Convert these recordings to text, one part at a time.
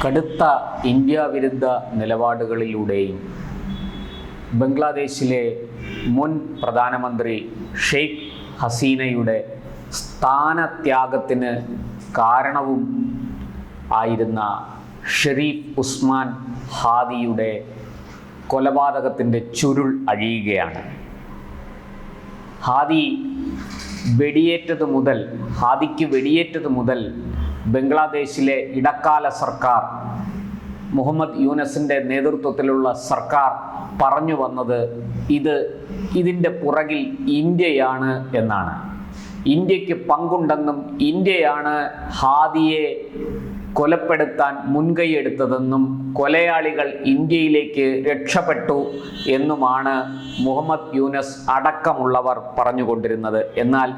കടുത്ത ഇന്ത്യ വിരുദ്ധ നിലപാടുകളിലൂടെയും ബംഗ്ലാദേശിലെ മുൻ പ്രധാനമന്ത്രി ഷെയ്ഖ് ഹസീനയുടെ സ്ഥാനത്യാഗത്തിന് കാരണവും ആയിരുന്ന ഷെരീഫ് ഉസ്മാൻ ഹാദിയുടെ കൊലപാതകത്തിൻ്റെ ചുരുൾ അഴിയുകയാണ്. ഹാദിക്ക് വെടിയേറ്റത് മുതൽ ബംഗ്ലാദേശിലെ ഇടക്കാല സർക്കാർ, മുഹമ്മദ് യൂനസിൻ്റെ നേതൃത്വത്തിലുള്ള സർക്കാർ പറഞ്ഞു വന്നത് ഇതിൻ്റെ പുറകിൽ ഇന്ത്യയാണ് എന്നാണ്. ഇന്ത്യക്ക് പങ്കുണ്ടെന്നും ഇന്ത്യയാണ് ഹാദിയെ കൊലപ്പെടുത്താൻ മുൻകൈയെടുത്തതെന്നും കൊലയാളികൾ ഇന്ത്യയിലേക്ക് രക്ഷപ്പെട്ടു എന്നുമാണ് മുഹമ്മദ് യൂനസ് അടക്കമുള്ളവർ പറഞ്ഞുകൊണ്ടിരുന്നത്. എന്നാൽ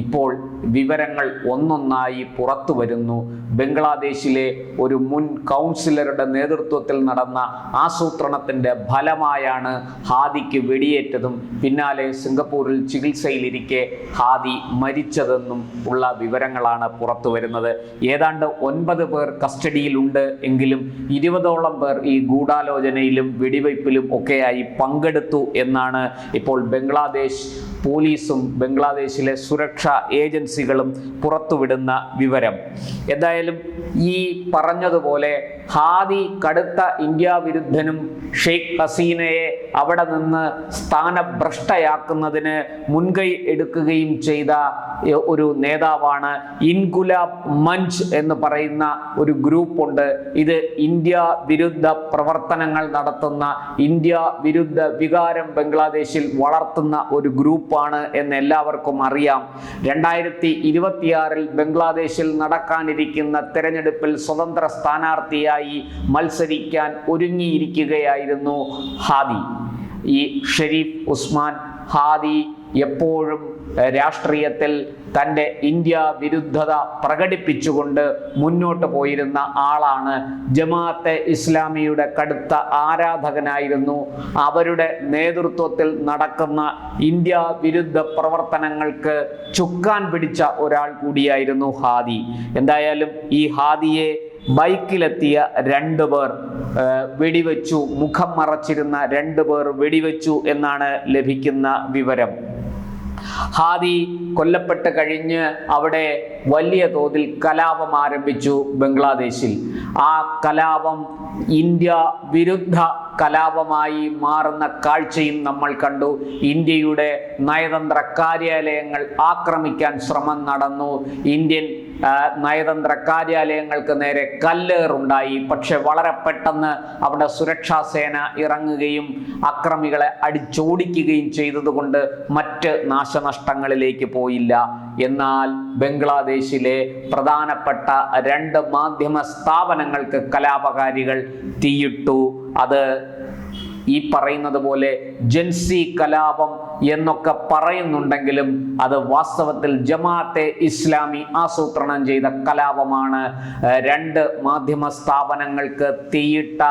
ഇപ്പോൾ വിവരങ്ങൾ ഒന്നൊന്നായി പുറത്തു വരുന്നു. ബംഗ്ലാദേശിലെ ഒരു മുൻ കൗൺസിലറുടെ നേതൃത്വത്തിൽ നടന്ന ആസൂത്രണത്തിൻ്റെ ഫലമായാണ് ഹാദിക്ക് വെടിയേറ്റതും പിന്നാലെ സിംഗപ്പൂരിൽ ചികിത്സയിലിരിക്കെ ഹാദി മരിച്ചതെന്നും ഉള്ള വിവരങ്ങളാണ് പുറത്തു വരുന്നത്. ഏതാണ്ട് 9 പേർ കസ്റ്റഡിയിലുണ്ട് എങ്കിലും 20ഓളം പേർ ഈ ഗൂഢാലോചനയിലും വെടിവയ്പ്പിലും ഒക്കെയായി പങ്കെടുത്തു എന്നാണ് ഇപ്പോൾ ബംഗ്ലാദേശ് പോലീസും ബംഗ്ലാദേശിലെ സുരക്ഷാ ഏജൻസികളും പുറത്തുവിടുന്ന വിവരം. എന്തായാലും ഈ പറഞ്ഞതുപോലെ ഹാദി കടുത്ത ഇന്ത്യ വിരുദ്ധനും ഷെയ്ഖ് ഹസീനയെ അവിടെ നിന്ന് സ്ഥാനഭ്രഷ്ടയാക്കുന്നതിന് മുൻകൈ എടുക്കുകയും ചെയ്ത ഒരു നേതാവാണ്. ഇൻകുലാബ് മഞ്ച് എന്ന് പറയുന്ന ഒരു ഗ്രൂപ്പുണ്ട്. ഇത് ഇന്ത്യ വിരുദ്ധ പ്രവർത്തനങ്ങൾ നടത്തുന്ന, ഇന്ത്യ വിരുദ്ധ വികാരം ബംഗ്ലാദേശിൽ വളർത്തുന്ന ഒരു ഗ്രൂപ്പാണ് എന്ന് എല്ലാവർക്കും അറിയാം. 2026 ബംഗ്ലാദേശിൽ നടക്കാനിരിക്കുന്ന തെരഞ്ഞെടുപ്പിൽ സ്വതന്ത്ര സ്ഥാനാർത്ഥിയായി മത്സരിക്കാൻ ഒരുങ്ങിയിരിക്കുകയായിരുന്നു ഹാദി. ഈ ഷെരീഫ് ഉസ്മാൻ ഹാദി എപ്പോഴും രാഷ്ട്രീയത്തിൽ തൻ്റെ ഇന്ത്യ വിരുദ്ധത പ്രകടിപ്പിച്ചുകൊണ്ട് മുന്നോട്ട് പോയിരുന്ന ആളാണ്. ജമാഅത്തെ ഇസ്ലാമിയുടെ കടുത്ത ആരാധകനായിരുന്നു. അവരുടെ നേതൃത്വത്തിൽ നടക്കുന്ന ഇന്ത്യ വിരുദ്ധ പ്രവർത്തനങ്ങൾക്ക് ചുക്കാൻ പിടിച്ച ഒരാൾ കൂടിയായിരുന്നു ഹാദി. എന്തായാലും ഈ ഹാദിയെ ബൈക്കിലെത്തിയ 2 പേർ വെടിവെച്ചു. മുഖം മറച്ചിരുന്ന 2 പേർ വെടിവെച്ചു എന്നാണ് ലഭിക്കുന്ന വിവരം. ഹാദി കൊല്ലപ്പെട്ട് കഴിഞ്ഞ് അവിടെ വലിയ തോതിൽ കലാപം ആരംഭിച്ചു ബംഗ്ലാദേശിൽ. ആ കലാപം ഇന്ത്യ വിരുദ്ധ കലാപമായി മാറുന്ന കാഴ്ചയും നമ്മൾ കണ്ടു. ഇന്ത്യയുടെ നയതന്ത്ര കാര്യാലയങ്ങൾ ആക്രമിക്കാൻ ശ്രമം നടന്നു. ഇന്ത്യൻ നയതന്ത്ര കാര്യാലയങ്ങൾക്ക് നേരെ കല്ലേറുണ്ടായി. പക്ഷെ വളരെ പെട്ടെന്ന് അവിടെ സുരക്ഷാ സേന ഇറങ്ങുകയും അക്രമികളെ അടിച്ചോടിക്കുകയും ചെയ്തതുകൊണ്ട് മറ്റ് നാശനഷ്ടങ്ങളിലേക്ക് പോയില്ല. എന്നാൽ ബംഗ്ലാദേശിലെ പ്രധാനപ്പെട്ട 2 മാധ്യമ സ്ഥാപനങ്ങൾക്ക് കലാപകാരികൾ തീയിട്ടു. അത് ഈ പറയുന്നത് പോലെ ജൻസി കലാപം എന്നൊക്കെ പറയുന്നുണ്ടെങ്കിലും അത് വാസ്തവത്തിൽ ജമാഅത്തെ ഇസ്ലാമി ആസൂത്രണം ചെയ്ത കലാപമാണ്. 2 മാധ്യമ സ്ഥാപനങ്ങൾക്ക് തീയിട്ട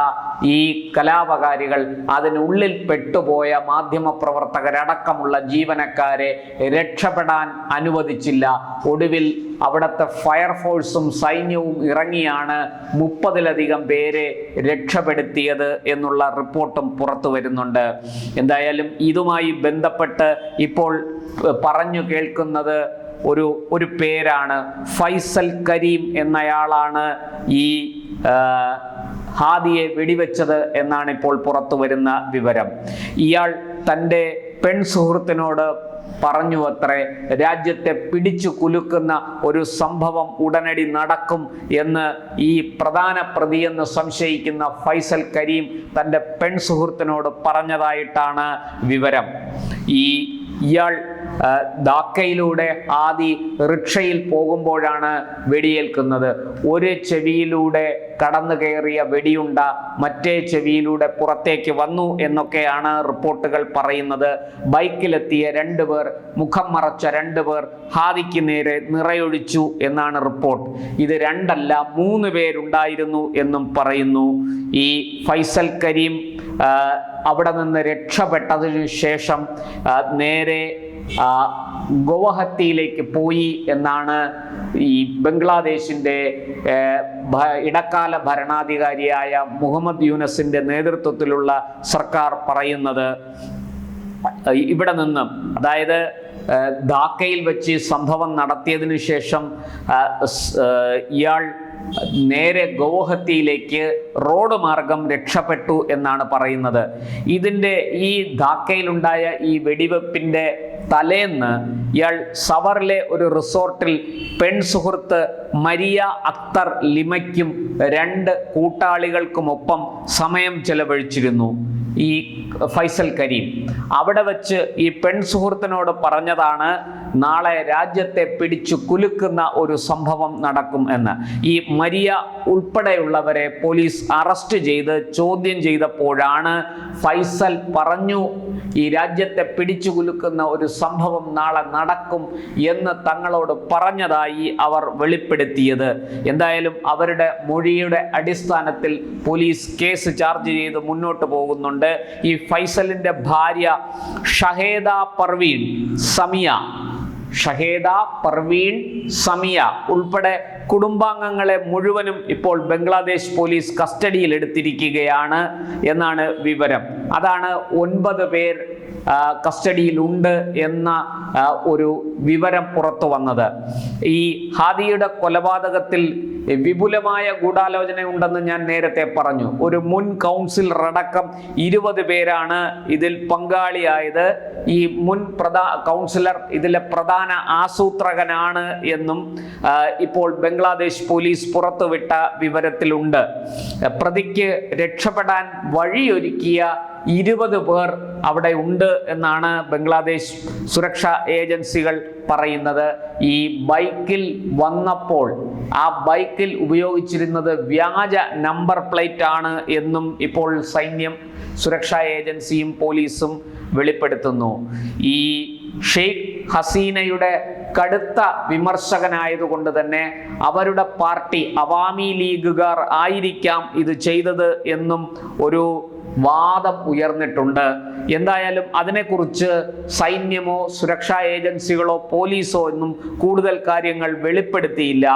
ഈ കലാപകാരികൾ അതിനുള്ളിൽ പെട്ടുപോയ മാധ്യമ പ്രവർത്തകരടക്കമുള്ള ജീവനക്കാരെ രക്ഷപ്പെടാൻ അനുവദിച്ചില്ല. ഒടുവിൽ അവിടുത്തെ ഫയർഫോഴ്സും സൈന്യവും ഇറങ്ങിയാണ് 30ലധികം പേരെ രക്ഷപ്പെടുത്തിയത് എന്നുള്ള റിപ്പോർട്ടും പുറത്തു വരുന്നുണ്ട്. എന്തായാലും ഇതുമായി ബന്ധപ്പെട്ട് ഇപ്പോൾ പറഞ്ഞു കേൾക്കുന്നത് ഒരു പേരാണ്. ഫൈസൽ കരീം എന്നയാളാണ് ഈ ഹാദിയെ വെടിവെച്ചത് എന്നാണ് ഇപ്പോൾ പുറത്തു വരുന്ന വിവരം. ഇയാൾ തൻ്റെ പെൺസുഹൃത്തിനോട് പറഞ്ഞു അത്രേ, രാജ്യത്തെ പിടിച്ചു കുലുക്കുന്ന ഒരു സംഭവം ഉടനടി നടക്കും എന്ന് ഈ പ്രധാന പ്രതിയെന്ന് സംശയിക്കുന്ന ഫൈസൽ കരീം തൻ്റെ പെൺസുഹൃത്തിനോട് പറഞ്ഞതായിട്ടാണ് വിവരം. ഇയാൾ ധാക്കയിലൂടെ ആദി റിക്ഷയിൽ പോകുമ്പോഴാണ് വെടിയേൽക്കുന്നത്. ഒരു ചെവിയിലൂടെ കടന്നു കയറിയ വെടിയുണ്ട മറ്റേ ചെവിയിലൂടെ പുറത്തേക്ക് വന്നു എന്നൊക്കെയാണ് റിപ്പോർട്ടുകൾ പറയുന്നത്. ബൈക്കിലെത്തിയ 2 പേർ, മുഖം മറച്ച 2 പേർ ഹാദിക്ക് നേരെ നിറയൊഴിച്ചു എന്നാണ് റിപ്പോർട്ട്. ഇത് 2 അല്ല 3 പേരുണ്ടായിരുന്നു എന്നും പറയുന്നു. ഈ ഫൈസൽ കരീം അവിടെ നിന്ന് രക്ഷപ്പെട്ടതിനു ശേഷം നേരെ ഗുവാഹത്തിയിലേക്ക് പോയി എന്നാണ് ഈ ബംഗ്ലാദേശിന്റെ ഇടക്കാല ഭരണാധികാരിയായ മുഹമ്മദ് യൂനസിന്റെ നേതൃത്വത്തിലുള്ള സർക്കാർ പറയുന്നത്. ഇവിടെ നിന്നും, അതായത് ധാക്കയിൽ വെച്ച് സംഭവം നടത്തിയതിനു ശേഷം ഇയാൾ നേരെ ഗുവാഹത്തിയിലേക്ക് റോഡ് മാർഗം രക്ഷപ്പെട്ടു എന്നാണ് പറയുന്നത്. ഈ ധാക്കയിലുണ്ടായ ഈ വെടിവെപ്പിന്റെ തലേന്ന് ഇയാൾ സവറിലെ ഒരു റിസോർട്ടിൽ പെൺസുഹൃത്ത് മരിയ അക്തർ ലിമയ്ക്കും 2 കൂട്ടാളികൾക്കുമൊപ്പം സമയം ചെലവഴിച്ചിരുന്നു ഈ ഫൈസൽ കരീം. അവിടെ വെച്ച് ഈ പെൺസുഹൃത്തിനോട് പറഞ്ഞതാണ് നാളെ രാജ്യത്തെ പിടിച്ചു കുലുക്കുന്ന ഒരു സംഭവം നടക്കും എന്ന്. ഈ മരിയ ഉൾപ്പെടെയുള്ളവരെ പോലീസ് അറസ്റ്റ് ചെയ്ത് ചോദ്യം ചെയ്തപ്പോഴാണ് ഫൈസൽ പറഞ്ഞു ഈ രാജ്യത്തെ പിടിച്ചു കുലുക്കുന്ന ഒരു സംഭവം നാളെ നടക്കും എന്ന് തങ്ങളോട് പറഞ്ഞതായി അവർ വെളിപ്പെടുത്തിയത്. എന്തായാലും അവരുടെ മൊഴിയുടെ അടിസ്ഥാനത്തിൽ പോലീസ് കേസ് ചാർജ് ചെയ്ത് മുന്നോട്ട് പോകുന്നുണ്ട്. ഈ ഫൈസലിന്റെ ഭാര്യ ഷഹേദ പർവീൺ സമിയ ഉൾപ്പെടെ കുടുംബാംഗങ്ങളെ മുഴുവനും ഇപ്പോൾ ബംഗ്ലാദേശ് പോലീസ് കസ്റ്റഡിയിൽ എടുത്തിരിക്കുകയാണ് എന്നാണ് വിവരം. അതാണ് 9 പേർ കസ്റ്റഡിയിലുണ്ട് എന്ന ഒരു വിവരം പുറത്തു വന്നത്. ഈ ഹാദിയുടെ കൊലപാതകത്തിൽ വിപുലമായ ഗൂഢാലോചനയുണ്ടെന്ന് ഞാൻ നേരത്തെ പറഞ്ഞു. ഒരു മുൻ കൗൺസിലർ അടക്കം 20 പേരാണ് ഇതിൽ പങ്കാളിയായത്. ഈ മുൻ കൗൺസിലർ ഇതിലെ പ്രധാന ആസൂത്രകനാണ് എന്നും ഇപ്പോൾ ബംഗ്ലാദേശ് പോലീസ് പുറത്തുവിട്ട വിവരത്തിലുണ്ട്. പ്രതിക്ക് രക്ഷപ്പെടാൻ വഴിയൊരുക്കിയ 20 പേർ അവിടെ ഉണ്ട് എന്നാണ് ബംഗ്ലാദേശ് സുരക്ഷാ ഏജൻസികൾ പറയുന്നത്. ഈ ബൈക്കിൽ വന്നപ്പോൾ ആ ബൈക്കിൽ ഉപയോഗിച്ചിരുന്നത് വ്യാജ നമ്പർ പ്ലേറ്റ് ആണ് എന്നും ഇപ്പോൾ സൈന്യം, സുരക്ഷാ ഏജൻസിയും പോലീസും വെളിപ്പെടുത്തുന്നു. ഈ ഷെയ്ഖ് ഹസീനയുടെ കടുത്ത വിമർശകനായതുകൊണ്ട് തന്നെ അവരുടെ പാർട്ടി അവാമി ലീഗുകാർ ആയിരിക്കാം ഇത് ചെയ്തത് എന്നും ഒരു വാദം ഉയർന്നിട്ടുണ്ട്. എന്തായാലും അതിനെക്കുറിച്ച് സൈന്യമോ സുരക്ഷാ ഏജൻസികളോ പോലീസോ ഒന്നും കൂടുതൽ കാര്യങ്ങൾ വെളിപ്പെടുത്തിയില്ല.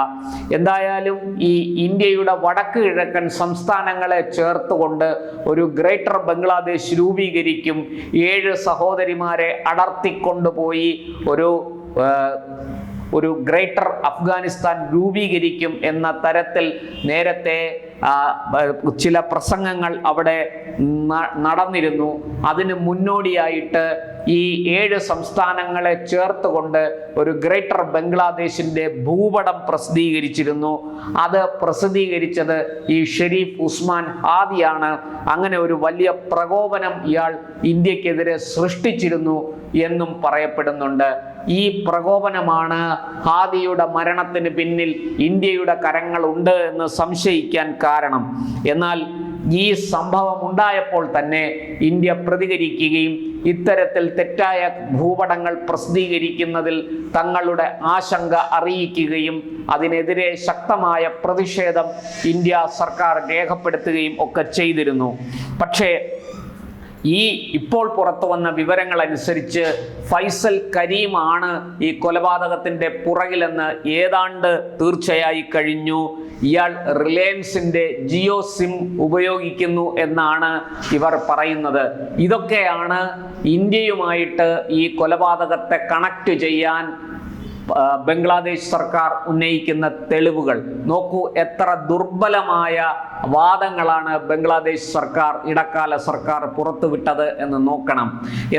എന്തായാലും ഈ ഇന്ത്യയുടെ വടക്ക് കിഴക്കൻ സംസ്ഥാനങ്ങളെ ചേർത്തുകൊണ്ട് ഒരു ഗ്രേറ്റർ ബംഗ്ലാദേശ് രൂപീകരിക്കും, 7 സഹോദരിമാരെ അടർത്തിക്കൊണ്ടുപോയി ഒരു ഗ്രേറ്റർ അഫ്ഗാനിസ്ഥാൻ രൂപീകരിക്കും എന്ന തരത്തിൽ നേരത്തെ ചില പ്രസംഗങ്ങൾ അവിടെ നടന്നിരുന്നു. അതിന് മുന്നോടിയായിട്ട് ഈ 7 സംസ്ഥാനങ്ങളെ ചേർത്തുകൊണ്ട് ഒരു ഗ്രേറ്റർ ബംഗ്ലാദേശിന്റെ ഭൂപടം പ്രസിദ്ധീകരിച്ചിരുന്നു. അത് പ്രസിദ്ധീകരിച്ചത് ഈ ഷെരീഫ് ഉസ്മാൻ ഹാദിയാണ്. അങ്ങനെ ഒരു വലിയ പ്രകോപനം ഇയാൾ ഇന്ത്യക്കെതിരെ സൃഷ്ടിച്ചിരുന്നു എന്നും പറയപ്പെടുന്നുണ്ട്. ഈ പ്രകോപനമാണ് ഹാദിയുടെ മരണത്തിന് പിന്നിൽ ഇന്ത്യയുടെ കരങ്ങളുണ്ട് എന്ന് സംശയിക്കാൻ കാരണം. എന്നാൽ ഈ സംഭവം ഉണ്ടായപ്പോൾ തന്നെ ഇന്ത്യ പ്രതികരിക്കുകയും ഇത്തരത്തിൽ തെറ്റായ ഭൂപടങ്ങൾ പ്രസിദ്ധീകരിക്കുന്നതിൽ തങ്ങളുടെ ആശങ്ക അറിയിക്കുകയും അതിനെതിരെ ശക്തമായ പ്രതിഷേധം ഇന്ത്യ സർക്കാർ രേഖപ്പെടുത്തുകയും ഒക്കെ ചെയ്തിരുന്നു. പക്ഷേ ഈ ഇപ്പോൾ പുറത്തു വന്ന വിവരങ്ങൾ അനുസരിച്ച് ഫൈസൽ കരീമാണ് ഈ കൊലപാതകത്തിന്റെ പുറകിലെന്ന് ഏതാണ്ട് തീർച്ചയായി കഴിഞ്ഞു. ഇയാൾ റിലയൻസിന്റെ ജിയോ സിം ഉപയോഗിക്കുന്നു എന്നാണ് ഇവർ പറയുന്നത്. ഇതൊക്കെയാണ് ഇന്ത്യയുമായിട്ട് ഈ കൊലപാതകത്തെ കണക്ട് ചെയ്യാൻ ബംഗ്ലാദേശ് സർക്കാർ ഉന്നയിക്കുന്ന തെളിവുകൾ. നോക്കൂ, എത്ര ദുർബലമായ വാദങ്ങളാണ് ബംഗ്ലാദേശ് സർക്കാർ, ഇടക്കാല സർക്കാർ പുറത്തുവിട്ടത് എന്ന് നോക്കണം.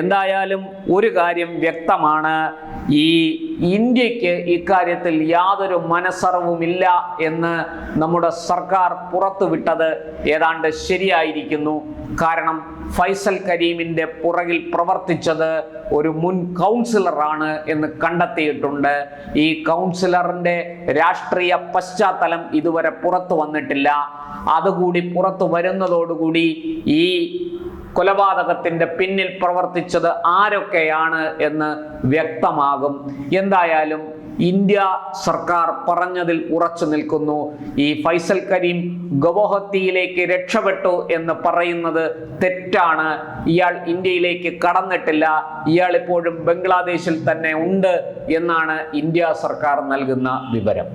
എന്തായാലും ഒരു കാര്യം വ്യക്തമാണ്, ഈ ഇന്ത്യക്ക് ഇക്കാര്യത്തിൽ യാതൊരു മനസ്സറിവുമില്ല എന്ന് നമ്മുടെ സർക്കാർ പുറത്തുവിട്ടത് ഏതാണ്ട് ശരിയായിരിക്കുന്നു. കാരണം ഫൈസൽ കരീമിന്റെ പുറകിൽ പ്രവർത്തിച്ചത് ഒരു മുൻ കൗൺസിലറാണ് എന്ന് കണ്ടെത്തിയിട്ടുണ്ട്. ഈ കൗൺസിലറിന്റെ രാഷ്ട്രീയ പശ്ചാത്തലം ഇതുവരെ പുറത്തു വന്നിട്ടില്ല. അതുകൂടി പുറത്തു വരുന്നതോടുകൂടി ഈ കൊലപാതകത്തിന്റെ പിന്നിൽ പ്രവർത്തിച്ചത് ആരൊക്കെയാണ് എന്ന് വ്യക്തമാകും. എന്തായാലും ഇന്ത്യ സർക്കാർ പറഞ്ഞതിൽ ഉറച്ചു നിൽക്കുന്നു. ഈ ഫൈസൽ കരീം ഗുവാഹത്തിയിലേക്ക് രക്ഷപ്പെട്ടു എന്ന് പറയുന്നത് തെറ്റാണ്. ഇയാൾ ഇന്ത്യയിലേക്ക് കടന്നിട്ടില്ല, ഇയാൾ ഇപ്പോഴും ബംഗ്ലാദേശിൽ തന്നെ ഉണ്ട് എന്നാണ് ഇന്ത്യ സർക്കാർ നൽകുന്ന വിവരം.